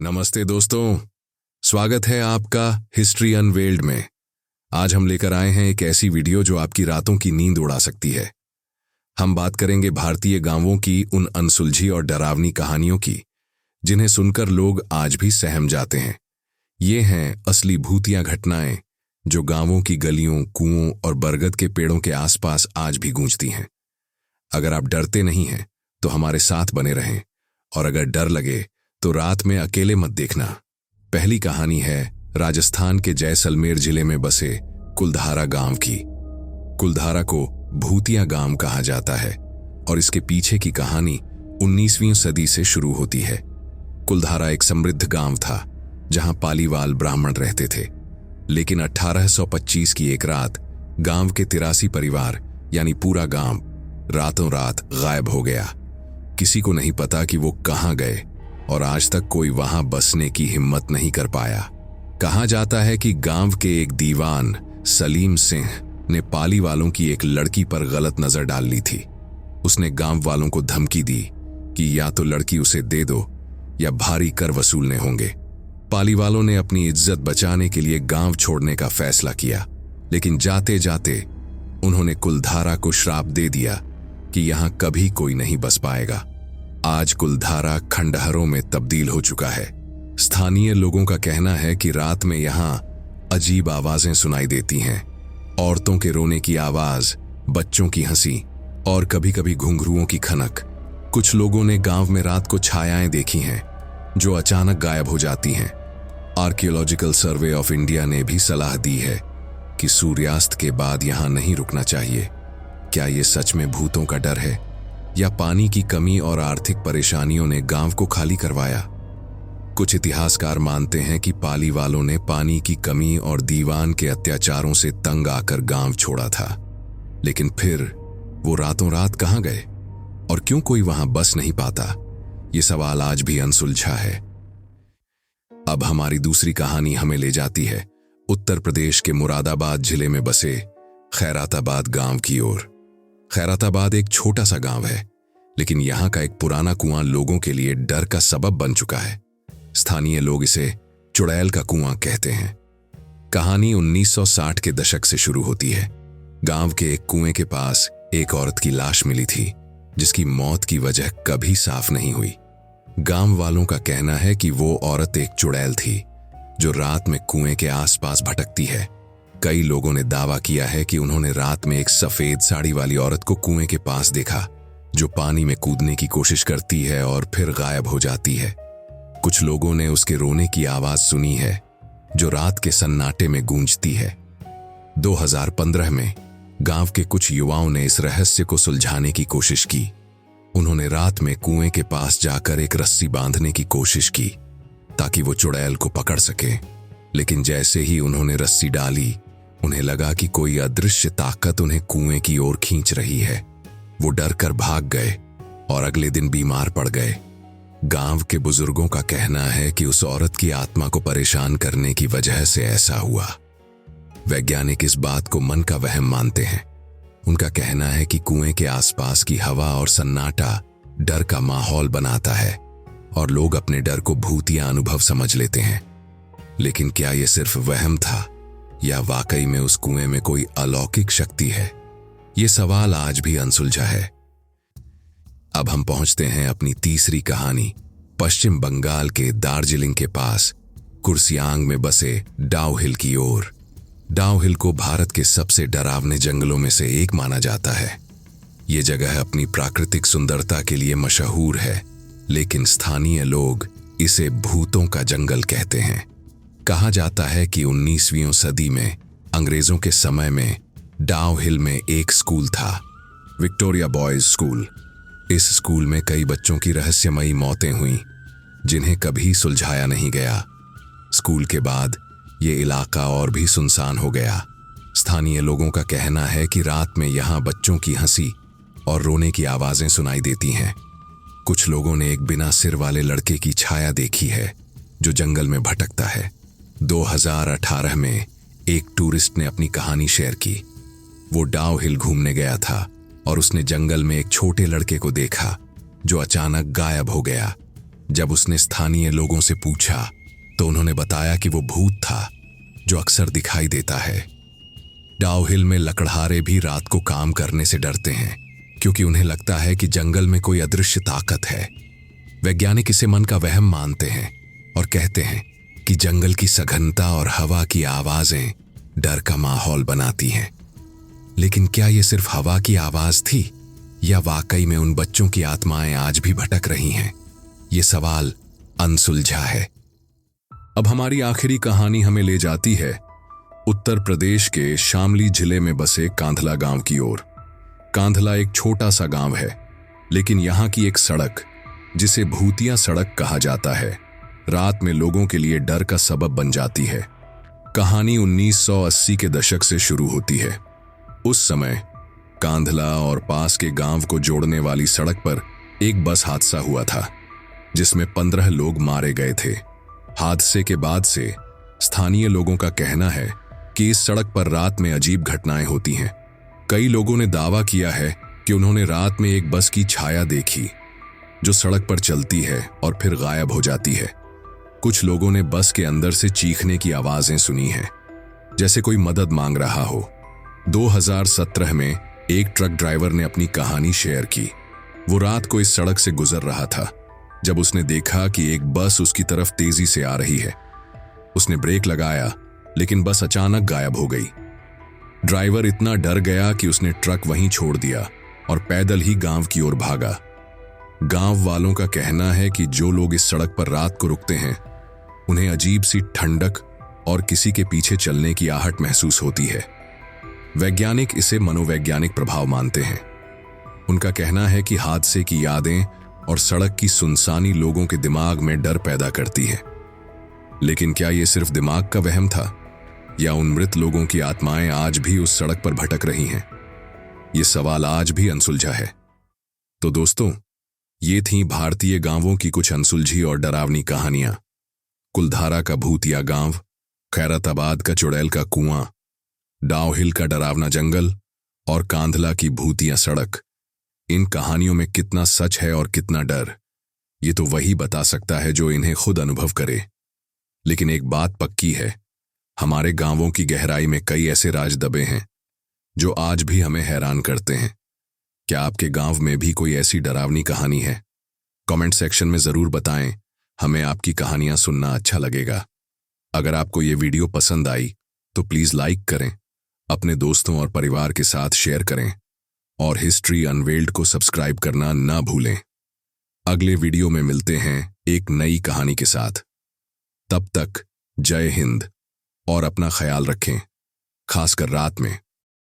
नमस्ते दोस्तों, स्वागत है आपका हिस्ट्री अनवेल्ड में। आज हम लेकर आए हैं एक ऐसी वीडियो जो आपकी रातों की नींद उड़ा सकती है। हम बात करेंगे भारतीय गांवों की उन अनसुलझी और डरावनी कहानियों की जिन्हें सुनकर लोग आज भी सहम जाते हैं। ये हैं असली भूतिया घटनाएं जो गांवों की गलियों, कुओं और बरगद के पेड़ों के आसपास आज भी गूंजती हैं। अगर आप डरते नहीं हैं तो हमारे साथ बने रहें, और अगर डर लगे तो रात में अकेले मत देखना। पहली कहानी है राजस्थान के जैसलमेर जिले में बसे कुलधारा गांव की। कुलधारा को भूतिया गांव कहा जाता है और इसके पीछे की कहानी 19वीं सदी से शुरू होती है। कुलधारा एक समृद्ध गांव था जहां पालीवाल ब्राह्मण रहते थे, लेकिन 1825 की एक रात गांव के 83 परिवार यानी पूरा गांव रातों रात गायब हो गया। किसी को नहीं पता कि वो कहां गए और आज तक कोई वहां बसने की हिम्मत नहीं कर पाया। कहा जाता है कि गांव के एक दीवान सलीम सिंह ने पाली वालों की एक लड़की पर गलत नजर डाल ली थी। उसने गांव वालों को धमकी दी कि या तो लड़की उसे दे दो या भारी कर वसूलने होंगे। पाली वालों ने अपनी इज्जत बचाने के लिए गांव छोड़ने का फैसला किया, लेकिन जाते जाते उन्होंने कुलधारा को श्राप दे दिया कि यहां कभी कोई नहीं बस पाएगा। आज कुलधारा खंडहरों में तब्दील हो चुका है। स्थानीय लोगों का कहना है कि रात में यहां अजीब आवाजें सुनाई देती हैं, औरतों के रोने की आवाज, बच्चों की हंसी और कभी-कभी घुंघरुओं की खनक। कुछ लोगों ने गांव में रात को छायाएं देखी हैं जो अचानक गायब हो जाती हैं। आर्कियोलॉजिकल सर्वे ऑफ इंडिया ने भी सलाह दी है कि सूर्यास्त के बाद यहां नहीं रुकना चाहिए। क्या ये सच में भूतों का डर है या पानी की कमी और आर्थिक परेशानियों ने गांव को खाली करवाया? कुछ इतिहासकार मानते हैं कि पाली वालों ने पानी की कमी और दीवान के अत्याचारों से तंग आकर गांव छोड़ा था, लेकिन फिर वो रातों रात कहां गए और क्यों कोई वहां बस नहीं पाता? ये सवाल आज भी अनसुलझा है। अब हमारी दूसरी कहानी हमें ले जाती है उत्तर प्रदेश के मुरादाबाद जिले में बसे खैराताबाद गांव की ओर। खैराताबाद एक छोटा सा गांव है, लेकिन यहां का एक पुराना कुआं लोगों के लिए डर का सबब बन चुका है। स्थानीय लोग इसे चुड़ैल का कुआं कहते हैं। कहानी 1960 के दशक से शुरू होती है। गांव के एक कुएं के पास एक औरत की लाश मिली थी, जिसकी मौत की वजह कभी साफ नहीं हुई। गांव वालों का कहना है कि वो औरत एक चुड़ैल थी जो रात में कुएं के आसपास भटकती है। कई लोगों ने दावा किया है कि उन्होंने रात में एक सफेद साड़ी वाली औरत को कुएं के पास देखा, जो पानी में कूदने की कोशिश करती है और फिर गायब हो जाती है। कुछ लोगों ने उसके रोने की आवाज सुनी है जो रात के सन्नाटे में गूंजती है। 2015 में गांव के कुछ युवाओं ने इस रहस्य को सुलझाने की कोशिश की। उन्होंने रात में कुएं के पास जाकर एक रस्सी बांधने की कोशिश की ताकि वो चुड़ैल को पकड़ सके, लेकिन जैसे ही उन्होंने रस्सी डाली, उन्हें लगा कि कोई अदृश्य ताकत उन्हें कुएं की ओर खींच रही है। वो डर कर भाग गए और अगले दिन बीमार पड़ गए। गांव के बुजुर्गों का कहना है कि उस औरत की आत्मा को परेशान करने की वजह से ऐसा हुआ। वैज्ञानिक इस बात को मन का वहम मानते हैं। उनका कहना है कि कुएं के आसपास की हवा और सन्नाटा डर का माहौल बनाता है और लोग अपने डर को भूतिया अनुभव समझ लेते हैं। लेकिन क्या यह सिर्फ वहम था या वाकई में उस कुएं में कोई अलौकिक शक्ति है? ये सवाल आज भी अनसुलझा है। अब हम पहुंचते हैं अपनी तीसरी कहानी पश्चिम बंगाल के दार्जिलिंग के पास कुर्सियांग में बसे डाउ हिल की ओर। डाउ हिल को भारत के सबसे डरावने जंगलों में से एक माना जाता है। ये जगह अपनी प्राकृतिक सुंदरता के लिए मशहूर है, लेकिन स्थानीय लोग इसे भूतों का जंगल कहते हैं। कहा जाता है कि 19वीं सदी में अंग्रेजों के समय में डाउ हिल में एक स्कूल था, विक्टोरिया बॉयज स्कूल। इस स्कूल में कई बच्चों की रहस्यमयी मौतें हुईं, जिन्हें कभी सुलझाया नहीं गया। स्कूल के बाद ये इलाका और भी सुनसान हो गया। स्थानीय लोगों का कहना है कि रात में यहाँ बच्चों की हंसी और रोने की आवाजें सुनाई देती हैं। कुछ लोगों ने एक बिना सिर वाले लड़के की छाया देखी है जो जंगल में भटकता है। 2018 में एक टूरिस्ट ने अपनी कहानी शेयर की। वो डाउ हिल घूमने गया था और उसने जंगल में एक छोटे लड़के को देखा जो अचानक गायब हो गया। जब उसने स्थानीय लोगों से पूछा तो उन्होंने बताया कि वो भूत था जो अक्सर दिखाई देता है। डाउ हिल में लकड़हारे भी रात को काम करने से डरते हैं क्योंकि उन्हें लगता है कि जंगल में कोई अदृश्य ताकत है। वैज्ञानिक इसे मन का वहम मानते हैं और कहते हैं कि जंगल की सघनता और हवा की आवाजें डर का माहौल बनाती हैं। लेकिन क्या ये सिर्फ हवा की आवाज थी या वाकई में उन बच्चों की आत्माएं आज भी भटक रही हैं? ये सवाल अनसुलझा है। अब हमारी आखिरी कहानी हमें ले जाती है उत्तर प्रदेश के शामली जिले में बसे कांधला गांव की ओर। कांधला एक छोटा सा गांव है, लेकिन यहां की एक सड़क, जिसे भूतिया सड़क कहा जाता है, रात में लोगों के लिए डर का सबब बन जाती है। कहानी 1980 के दशक से शुरू होती है। उस समय कांधला और पास के गांव को जोड़ने वाली सड़क पर एक बस हादसा हुआ था जिसमें 15 लोग मारे गए थे। हादसे के बाद से स्थानीय लोगों का कहना है कि इस सड़क पर रात में अजीब घटनाएं होती हैं। कई लोगों ने दावा किया है कि उन्होंने रात में एक बस की छाया देखी जो सड़क पर चलती है और फिर गायब हो जाती है। कुछ लोगों ने बस के अंदर से चीखने की आवाजें सुनी हैं, जैसे कोई मदद मांग रहा हो। 2017 में एक ट्रक ड्राइवर ने अपनी कहानी शेयर की। वो रात को इस सड़क से गुजर रहा था जब उसने देखा कि एक बस उसकी तरफ तेजी से आ रही है। उसने ब्रेक लगाया, लेकिन बस अचानक गायब हो गई। ड्राइवर इतना डर गया कि उसने ट्रक वहीं छोड़ दिया और पैदल ही गांव की ओर भागा। गांव वालों का कहना है कि जो लोग इस सड़क पर रात को रुकते हैं, उन्हें अजीब सी ठंडक और किसी के पीछे चलने की आहट महसूस होती है। वैज्ञानिक इसे मनोवैज्ञानिक प्रभाव मानते हैं। उनका कहना है कि हादसे की यादें और सड़क की सुनसानी लोगों के दिमाग में डर पैदा करती है। लेकिन क्या यह सिर्फ दिमाग का वहम था या उन मृत लोगों की आत्माएं आज भी उस सड़क पर भटक रही हैं? ये सवाल आज भी अनसुलझा है। तो दोस्तों, ये थीं भारतीय गांवों की कुछ अनसुलझी और डरावनी कहानियां। कुलधारा का भूतिया गांव, खैरताबाद का चुड़ैल का कुआं, डाउ हिल का डरावना जंगल और कांधला की भूतिया सड़क। इन कहानियों में कितना सच है और कितना डर, ये तो वही बता सकता है जो इन्हें खुद अनुभव करे। लेकिन एक बात पक्की है, हमारे गांवों की गहराई में कई ऐसे राज दबे हैं जो आज भी हमें हैरान करते हैं। क्या आपके गांव में भी कोई ऐसी डरावनी कहानी है? कमेंट सेक्शन में जरूर बताएं, हमें आपकी कहानियां सुनना अच्छा लगेगा। अगर आपको ये वीडियो पसंद आई तो प्लीज लाइक करें, अपने दोस्तों और परिवार के साथ शेयर करें और हिस्ट्री अनवेल्ड को सब्सक्राइब करना ना भूलें। अगले वीडियो में मिलते हैं एक नई कहानी के साथ। तब तक जय हिंद और अपना ख्याल रखें, खासकर रात में।